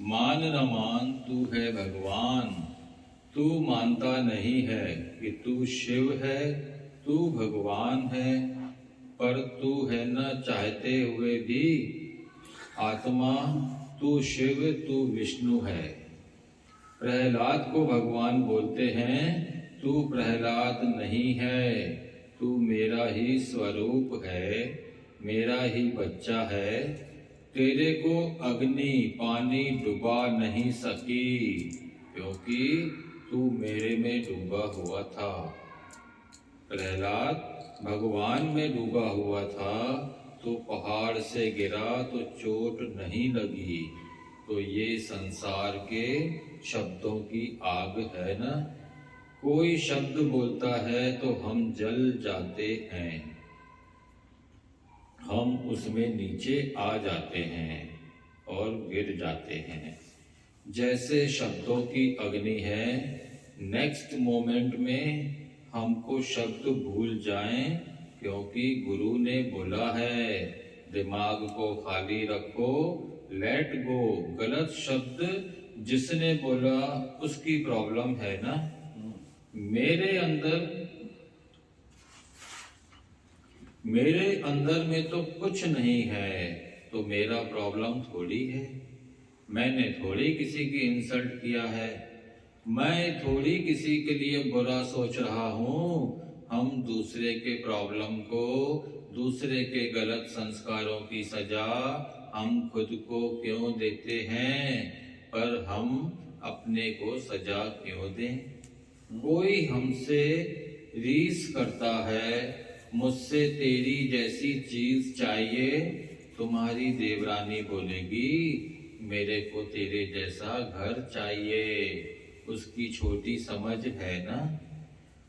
मान न मान तू है भगवान, तू मानता नहीं है कि तू शिव है, तू भगवान है, पर तू है न चाहते हुए भी आत्मा। तू शिव तू विष्णु है। प्रहलाद को भगवान बोलते हैं, तू प्रहलाद नहीं है, तू मेरा ही स्वरूप है, मेरा ही बच्चा है। तेरे को अग्नि पानी डुबा नहीं सकी, क्योंकि तू मेरे में डूबा हुआ था। प्रहलाद भगवान में डूबा हुआ था, तो पहाड़ से गिरा तो चोट नहीं लगी। तो ये संसार के शब्दों की आग है ना। कोई शब्द बोलता है तो हम जल जाते हैं, हम उसमें नीचे आ जाते हैं और गिर जाते हैं। जैसे शब्दों की अग्नि है, नेक्स्ट मोमेंट में हमको शब्द भूल जाएं, क्योंकि गुरु ने बोला है दिमाग को खाली रखो, लेट गो। गलत शब्द जिसने बोला उसकी प्रॉब्लम है ना। मेरे अंदर में तो कुछ नहीं है, तो मेरा प्रॉब्लम थोड़ी है। मैंने थोड़ी किसी की इंसल्ट किया है, मैं थोड़ी किसी के लिए बुरा सोच रहा हूँ। हम दूसरे के प्रॉब्लम को, दूसरे के गलत संस्कारों की सजा हम खुद को क्यों देते हैं, पर हम अपने को सजा क्यों दें। कोई हमसे रीस करता है, मुझसे तेरी जैसी चीज चाहिए, तुम्हारी देवरानी बोलेगी मेरे को तेरे जैसा घर चाहिए। उसकी छोटी समझ है ना,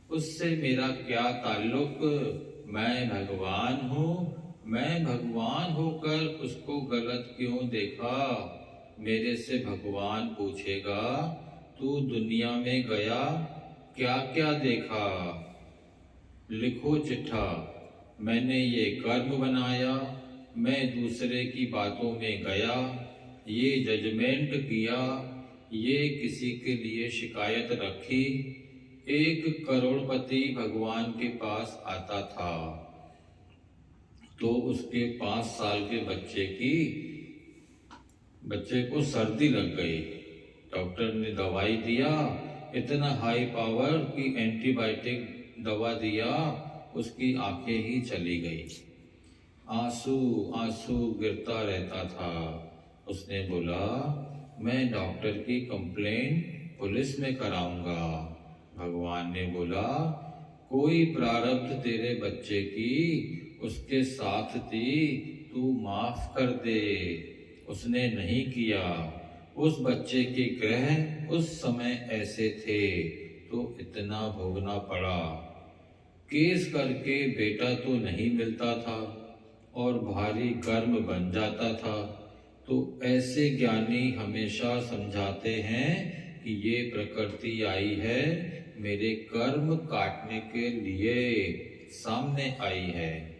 उससे मेरा क्या ताल्लुक। मैं भगवान हूँ, मैं भगवान होकर उसको गलत क्यों देखा। मेरे से भगवान पूछेगा तू दुनिया में गया क्या क्या देखा। लिखो चिट्ठा, मैंने ये कर्म बनाया, मैं दूसरे की बातों में गया, ये जजमेंट किया, ये किसी के लिए शिकायत रखी। एक करोड़पति भगवान के पास आता था, तो उसके 5 साल के बच्चे को सर्दी लग गई। डॉक्टर ने दवाई दिया, इतना हाई पावर की एंटीबायोटिक दवा दिया, उसकी आंखें ही चली गई। आंसू आंसू गिरता रहता था। उसने बोला मैं डॉक्टर की कंप्लेंट पुलिस में कराऊंगा। भगवान ने बोला कोई प्रारब्ध तेरे बच्चे की उसके साथ थी, तू माफ कर दे। उसने नहीं किया। उस बच्चे के ग्रह उस समय ऐसे थे, तो इतना भोगना पड़ा। केस करके बेटा तो नहीं मिलता था और भारी कर्म बन जाता था। तो ऐसे ज्ञानी हमेशा समझाते हैं कि ये प्रकृति आई है मेरे कर्म काटने के लिए, सामने आई है।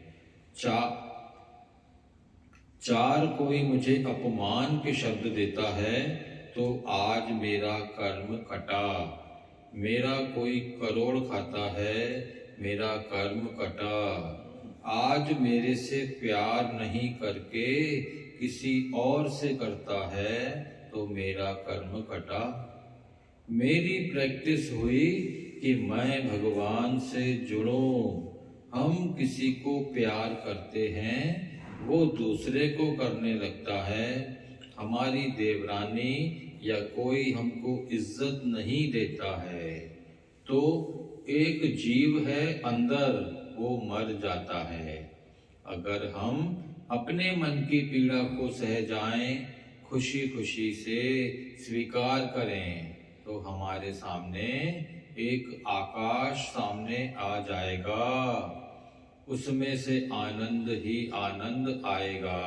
चार कोई मुझे अपमान के शब्द देता है, तो आज मेरा कर्म कटा। मेरा कोई करोड़ खाता है, मेरा कर्म कटा। आज मेरे से प्यार नहीं करके किसी और से करता है, तो मेरा कर्म कटा। मेरी प्रैक्टिस हुई कि मैं भगवान से जुड़ूं। हम किसी को प्यार करते हैं, वो दूसरे को करने लगता है। हमारी देवरानी या कोई हमको इज्जत नहीं देता है, तो एक जीव है अंदर, वो मर जाता है। अगर हम अपने मन की पीड़ा को सह जाएं, खुशी खुशी से स्वीकार करें, तो हमारे सामने एक आकाश सामने आ जाएगा। उसमें से आनंद ही आनंद आएगा,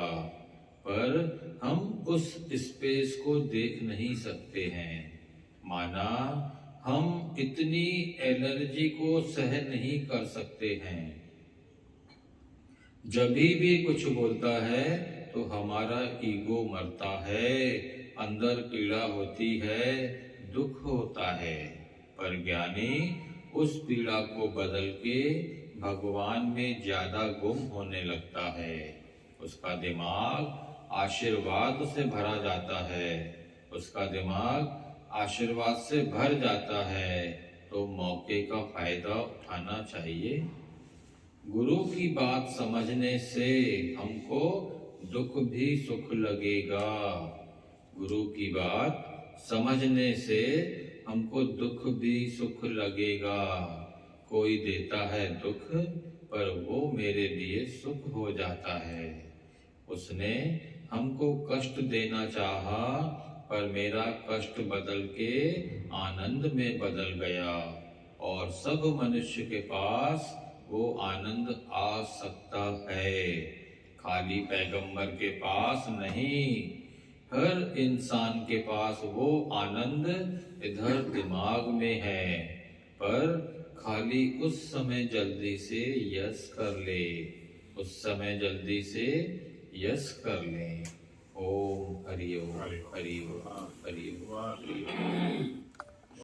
पर हम उस स्पेस को देख नहीं सकते हैं। माना हम इतनी एनर्जी को सहन नहीं कर सकते हैं। जब भी कुछ बोलता है तो हमारा ईगो मरता है, अंदर पीड़ा होती है, दुख होता है, पर ज्ञानी उस पीड़ा को बदल के भगवान में ज्यादा गुम होने लगता है। उसका दिमाग आशीर्वाद से भरा जाता है, उसका दिमाग आशीर्वाद से भर जाता है। तो मौके का फायदा उठाना चाहिए। गुरु की बात समझने से हमको दुख भी सुख लगेगा। गुरु की बात समझने से हमको दुख भी सुख लगेगा। कोई देता है दुख, पर वो मेरे लिए सुख हो जाता है। उसने हमको कष्ट देना चाहा, पर मेरा कष्ट बदल के आनंद में बदल गया। और सब मनुष्य के पास वो आनंद आ सकता है, खाली पैगंबर के पास नहीं। हर इंसान के पास वो आनंद इधर दिमाग में है, पर खाली उस समय जल्दी से यस कर ले, उस समय जल्दी से यस कर ले। ओम हरि ओम हरि ओम हरि ओम।